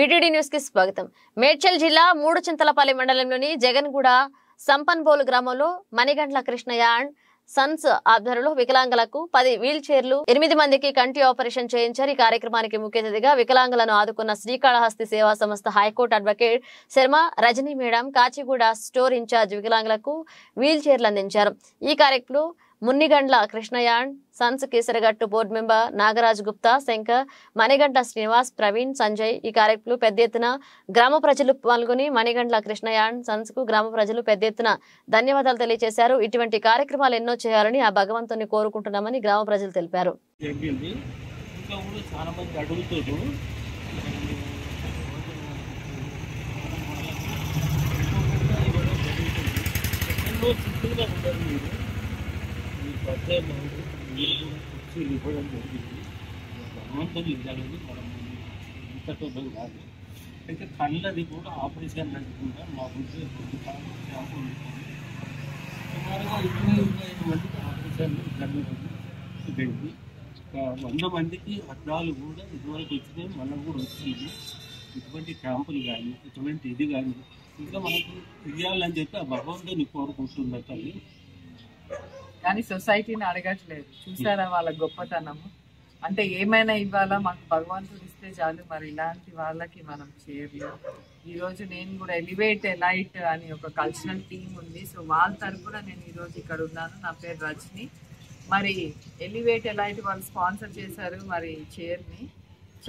BTD news కి స్వాగతం. మేడ్చల్ జిల్లా మూడుచింతలపల్లి మండలంలోని జగన్గూడ సంపన్బోలు గ్రామంలో మణిగండ్ల కృష్ణయ్య అండ్ సన్స్ ఆధ్వర్యంలో వికలాంగులకు 10 వీల్ చైర్లు 8 మందికి కంటి ఆపరేషన్ చేయించారు. ఈ కార్యక్రమానికి ముఖ్య అతిథిగా వికలాంగులను ఆదుకున్న శ్రీకాళహస్తి సేవా సంస్థ high court advocate Sharma Rajani madam, Kacheguda store in charge వికలాంగులకు వీల్ చైర్లు అందించారు. ఈ కార్యక్రమంలో Munnigandla Krishnaiah and sons Kesaragattu board member Nagaraj Gupta, Shankar, Manigandla Srinivas, Praveen, Sanjay ఈ కార్యక్రమంలో పెద్ద ఎత్తున గ్రామ ప్రజలు పాల్గొని మణిగండ్ల కృష్ణయ్య అండ్ సన్స్ కు గ్రామ ప్రజలు పెద్ద ఎత్తున ధన్యవాదాలు తెలియజేశారు. ఇటువంటి కార్యక్రమాలు ఎన్నో చేయాలని ఆ భగవంతుని కోరుకుంటున్నామని గ్రామ ప్రజలు తెలిపారు. ఇవ్వడం జరిగింది. భగవంతుడు ఇవ్వాలని మనం ఇంతతో కాదు. అయితే కళ్ళది కూడా ఆపరేషన్ నడుచుకుంటా మా బుద్ధి క్యాంపు సుమారుగా 25 మందికి ఆపరేషన్లు జరిగింది. 100 మందికి అద్దాలు కూడా ఇదివరకు వచ్చినాయి, మనం కూడా వచ్చింది. ఇటువంటి క్యాంపులు కానీ ఇటువంటి ఇది కానీ ఇంకా మనకు ఇవ్వాలని చెప్పి ఆ భగవంతుని కోరుకుంటున్నారు తల్లి. కానీ సొసైటీని అడగట్లేదు. చూసారా వాళ్ళ గొప్పతనము. అంటే ఏమైనా ఇవ్వాలా, మాకు భగవంతుడు ఇస్తే చాలు. మరి ఇలాంటి వాళ్ళకి మనం చేయలేము. ఈరోజు నేను కూడా ఎలివేట్ ఎలైట్ అని ఒక కల్చరల్ టీమ్ ఉంది. సో వాళ్ళ తరఫున నేను ఈరోజు ఇక్కడ ఉన్నాను. నా పేరు రజని. మరి ఎలివేట్ ఎలైట్ వాళ్ళు స్పాన్సర్ చేశారు మరి చైర్ని.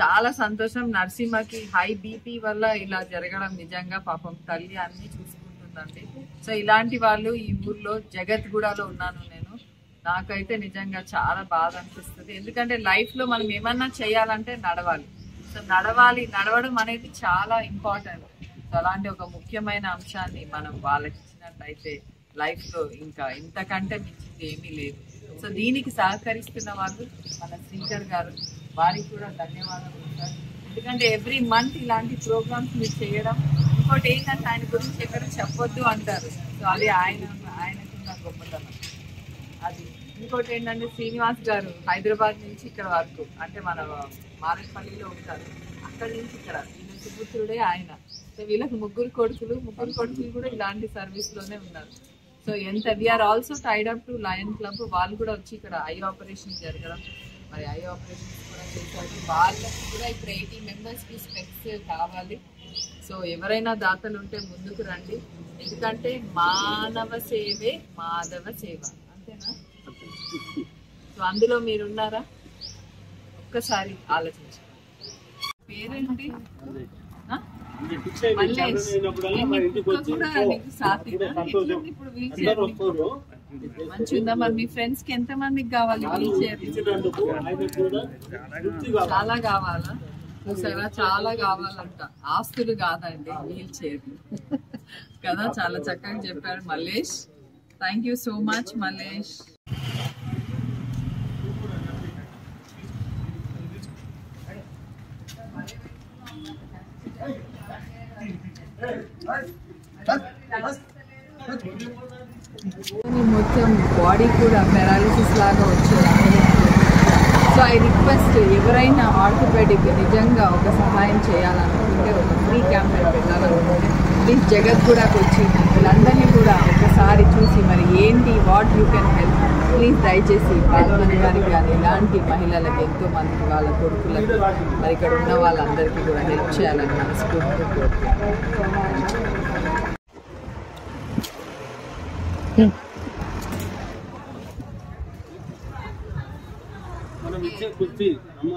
చాలా సంతోషం. నరసింహకి హై బీపీ వల్ల ఇలా జరగడం నిజంగా పాపం తల్లి అన్ని చూసుకుంటుందండి. సో ఇలాంటి వాళ్ళు ఈ ఊర్లో జగత్గూడలో ఉన్నాను నేను. నాకైతే నిజంగా చాలా బాధ అనిపిస్తుంది. ఎందుకంటే లైఫ్లో మనం ఏమన్నా చేయాలంటే నడవాలి. సో నడవడం అనేది చాలా ఇంపార్టెంట్. సో అలాంటి ఒక ముఖ్యమైన అంశాన్ని మనం వాళ్ళకి ఇచ్చినట్లయితే లైఫ్లో ఇంకా ఇంతకంటే మించింది ఏమీ లేదు. సో దీనికి సహకరిస్తున్న వాళ్ళు మన శ్రీకర్ గారు, వారికి కూడా ధన్యవాదాలు సార్. ఎందుకంటే ఎవ్రీ మంత్ ఇలాంటి ప్రోగ్రామ్స్ మీరు చేయడం. ఇంకోటి ఏంటంటే ఆయన గురించి ఎక్కడ చెప్పొద్దు అంటారు. సో అది ఆయనకున్న గొప్పతనం అది. ఇంకోటి ఏంటంటే శ్రీనివాస్ గారు హైదరాబాద్ నుంచి ఇక్కడ వరకు, అంటే మన మారేపల్లిలో ఉంటారు, అక్కడి నుంచి ఇక్కడ ఈయన సుపుత్రుడే ఆయన. సో వీళ్ళకి ముగ్గురు కొడుకులు కూడా ఇలాంటి సర్వీస్లోనే ఉన్నారు. సో ఎంత we are also tied up to Lion Club. వాళ్ళు కూడా వచ్చి ఇక్కడ ఐ ఆపరేషన్ జరగడం, మరి ఐ ఆపరేషన్స్ కూడా చేశారు. వాళ్ళకి కూడా ఇప్పుడు 80 మెంబర్స్కి స్పెక్స్ కావాలి. సో ఎవరైనా దాతలు ఉంటే ముందుకు రండి. ఎందుకంటే మానవ సేవే మాధవ సేవ, అంతేనా? సో అందులో మీరున్నారా? ఒక్కసారి ఆలోచించండి. పేరేంటి? ఇప్పుడు వీల్ చైర్ మంచిగా ఉందా? మరి మీ ఫ్రెండ్స్ కి ఎంత మందికి కావాలి వీల్ చైర్? చాలా కావాలా? చూసారా, చాలా కావాలంట. ఆస్తులు కాదండి, వీల్ చైర్లు కదా. చాలా చక్కగా చెప్పారు Mallesh. Thank you so much Mallesh. మొత్తం బాడీ కూడా పారాలిసిస్ లాగా వచ్చేది. సో ఐ రిక్వెస్ట్ ఎవరైనా ఆర్థోపెడిక్ నిజంగా ఒక సహాయం చేయాలనుకుంటే, ఒక ఫ్రీ క్యాంప్ పెట్టాలనుకుంటే ప్లీజ్ జగత్గూడకు వచ్చి వీళ్ళందరినీ కూడా ఒకసారి చూసి మరి ఏంటి what you can help please దయచేసి పాల్గొనే గారికి కానీ ఇలాంటి మహిళలకు ఎంతో మందికి వాళ్ళ కొడుకులకు మరి ఇక్కడ ఉన్న వాళ్ళందరికీ కూడా హెల్ప్ చేయాలని మనస్ఫూర్తిగా కోరుకుంటున్నాను. మనం ఇచ్చే కుర్చీ అమ్మ